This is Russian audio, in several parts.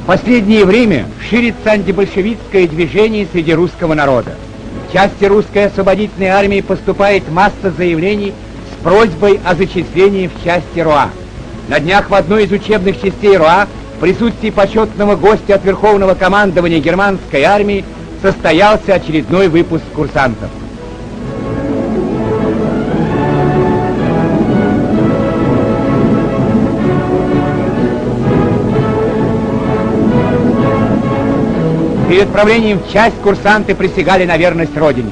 В последнее время ширится антибольшевистское движение среди русского народа. В части русской освободительной армии поступает масса заявлений с просьбой о зачислении в части РОА. На днях в одной из учебных частей РОА в присутствии почетного гостя от Верховного командования германской армии состоялся очередной выпуск курсантов. Перед отправлением в часть курсанты присягали на верность Родине.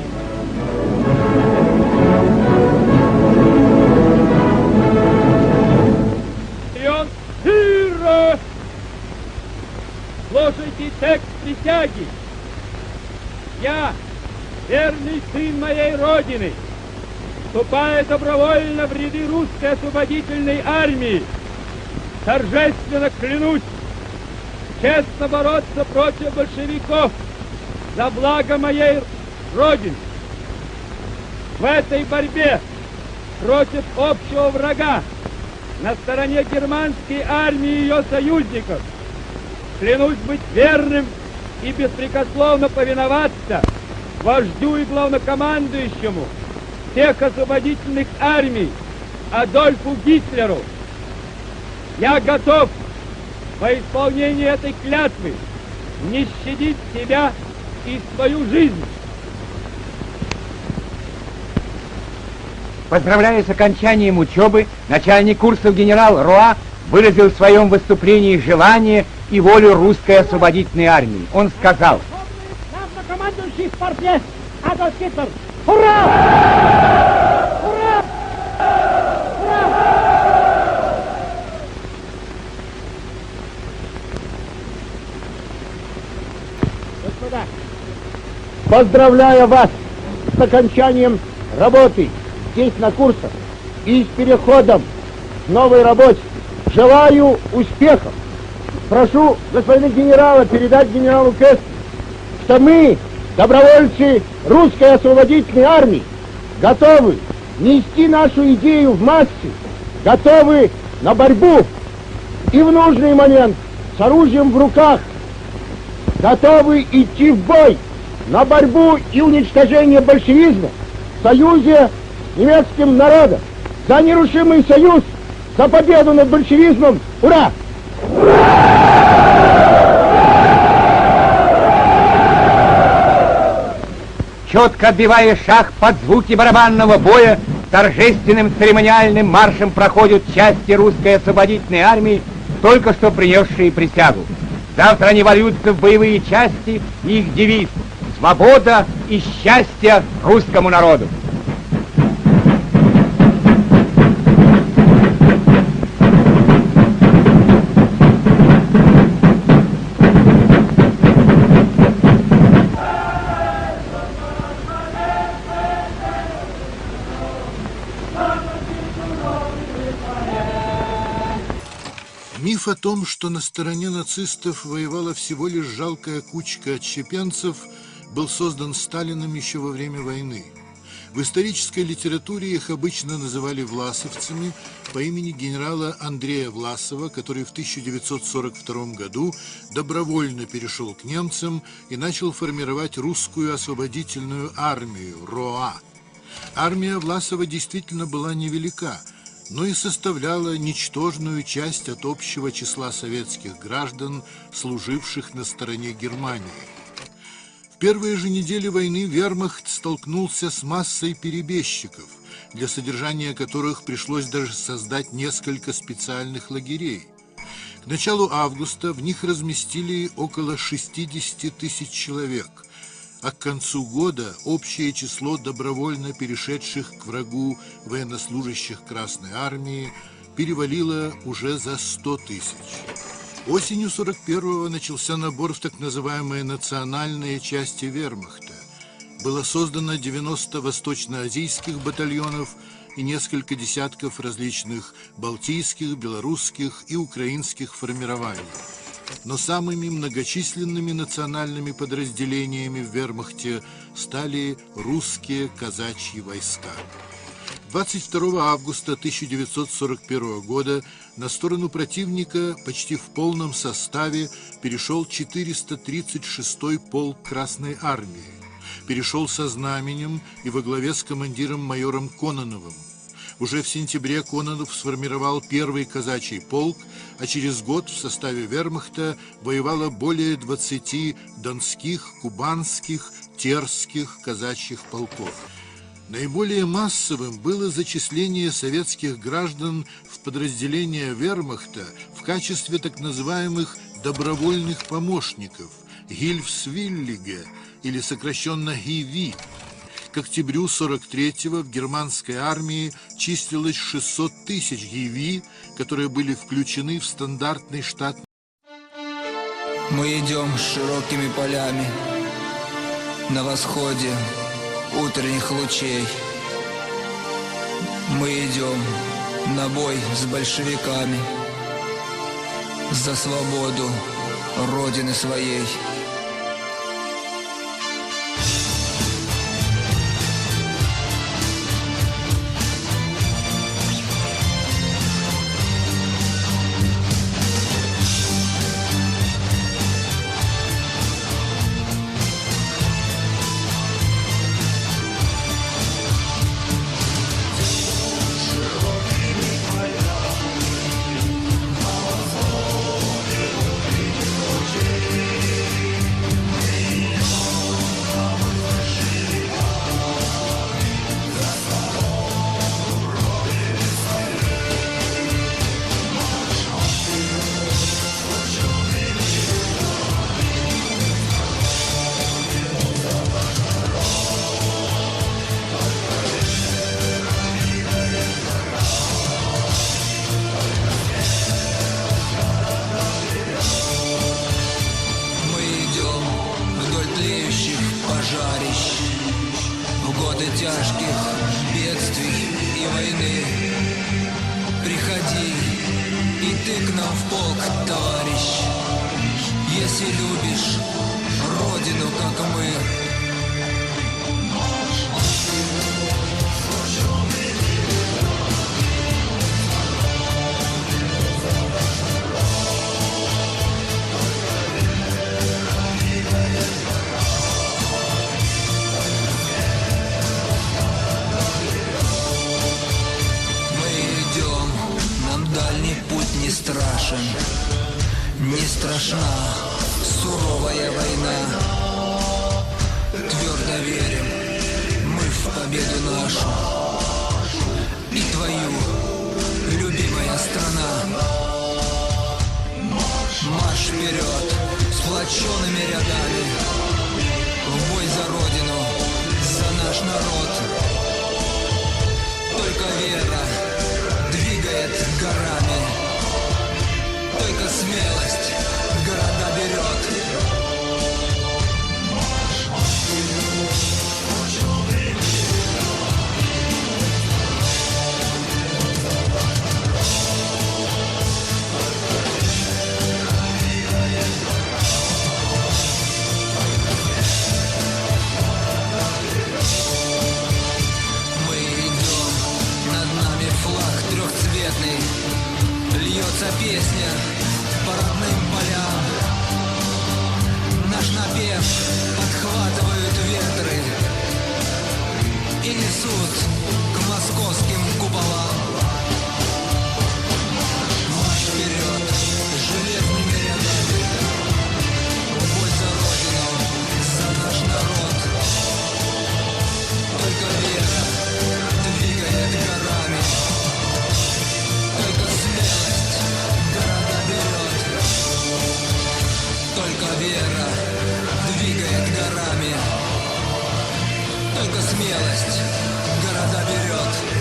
Слушайте текст присяги. Я, верный сын моей Родины, вступая добровольно в ряды русской освободительной армии, торжественно клянусь честно бороться против большевиков за благо моей Родины. В этой борьбе против общего врага на стороне германской армии и ее союзников клянусь быть верным и беспрекословно повиноваться вождю и главнокомандующему всех освободительных армий Адольфу Гитлеру. Я готов во исполнении этой клятвы не щадить себя и свою жизнь. Поздравляя с окончанием учебы, начальник курсов генерал Роа выразил в своем выступлении желание и волю русской освободительной армии. Он сказал: «Главнокомандующий в порте Адольф Гитлер! Ура! Ура! Ура!» Господа, поздравляю вас с окончанием работы здесь на курсах и с переходом к новой работе. Желаю успехов. Прошу господина генерала передать генералу Кэсту, что мы, добровольцы русской освободительной армии, готовы нести нашу идею в массы, готовы на борьбу и в нужный момент с оружием в руках, готовы идти в бой на борьбу и уничтожение большевизма в союзе с немецким народом, за нерушимый союз, за победу над большевизмом. Ура! Четко отбивая шаг под звуки барабанного боя, торжественным церемониальным маршем проходят части русской освободительной армии, только что принесшие присягу. Завтра они вольются в боевые части, и их девиз — «Свобода и счастье русскому народу». Миф о том, что на стороне нацистов воевала всего лишь жалкая кучка отщепенцев, был создан Сталиным еще во время войны. В исторической литературе их обычно называли власовцами по имени генерала Андрея Власова, который в 1942 году добровольно перешел к немцам и начал формировать русскую освободительную армию РОА. Армия Власова действительно была невелика, но и составляла ничтожную часть от общего числа советских граждан, служивших на стороне Германии. В первые же недели войны вермахт столкнулся с массой перебежчиков, для содержания которых пришлось даже создать несколько специальных лагерей. К началу августа в них разместили около 60 тысяч человек, а к концу года общее число добровольно перешедших к врагу военнослужащих Красной Армии перевалило уже за 100 тысяч. Осенью 41-го начался набор в так называемые национальные части вермахта. Было создано 90 восточноазийских батальонов и несколько десятков различных балтийских, белорусских и украинских формирований. Но самыми многочисленными национальными подразделениями в вермахте стали русские казачьи войска. 22 августа 1941 года на сторону противника почти в полном составе перешел 436-й полк Красной Армии. Перешел со знаменем и во главе с командиром майором Кононовым. Уже в сентябре Кононов сформировал первый казачий полк, а через год в составе вермахта воевало более 20 донских, кубанских, терских казачьих полков. Наиболее массовым было зачисление советских граждан в подразделения вермахта в качестве так называемых добровольных помощников Гильфсвиллиге или сокращенно ГИВИ. К октябрю 43-го в германской армии числилось 600 тысяч ГИВИ, которые были включены в стандартный штат. Мы идем широкими полями на восходе утренних лучей. Мы идем на бой с большевиками за свободу Родины своей. В годы тяжких бедствий и войны приходи и ты к нам в полк, товарищ, если любишь Родину, как мы. Страшен, не страшна суровая война. Твердо верим мы в победу нашу и твою, любимая страна. Марш вперед сплоченными рядами, в бой за Родину, за наш народ. Только вера двигает горами, только смелость города берет. Мы идем, над нами флаг трехцветный, льется песня по родным полям. Наш напев подхватывают ветры и несут к московским куполам. Марш вперед железными рядами, в бой за Родину, за наш народ. Только вера двигает горами, только смелость города берет. Только вера двигает горами, только смелость города берет.